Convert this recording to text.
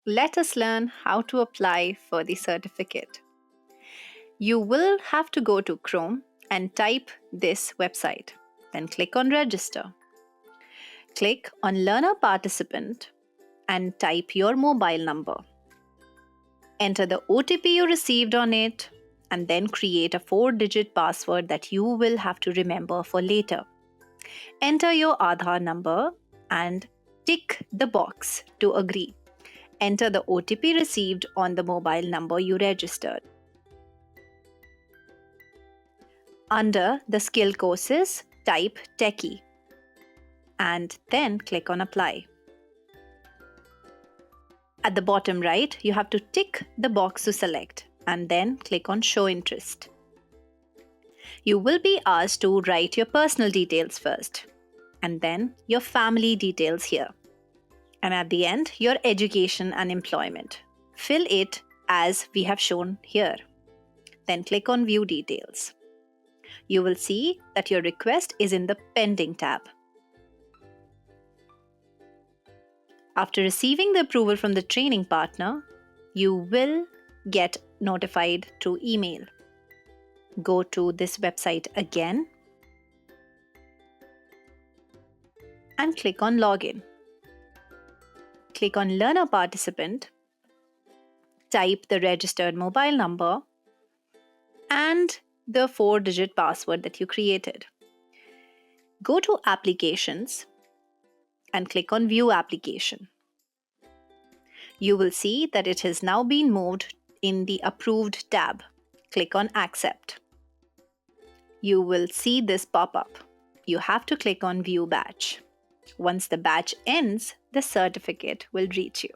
Let us learn how to apply for the certificate. You will have to go to Chrome and type this website. Then click on Register. Click on Learner Participant and type your mobile number. Enter the OTP you received on it and then create a 4-digit password that you will have to remember for later. Enter your Aadhaar number and tick the box to agree. Enter the OTP received on the mobile number you registered. Under the skill courses, type Tekie and then click on Apply. At the bottom right, you have to tick the box to select and then click on Show Interest. You will be asked to write your personal details first and then your family details here. And at the end, your education and employment. Fill it as we have shown here. Then click on View Details. You will see that your request is in the Pending tab. After receiving the approval from the training partner, you will get notified through email. Go to this website again and click on Login. Click on Learner Participant, type the registered mobile number and the 4-digit password that you created. Go to Applications and click on View Application. You will see that it has now been moved in the Approved tab. Click on Accept. You will see this pop up. You have to click on View Batch. Once the batch ends, the certificate will reach you.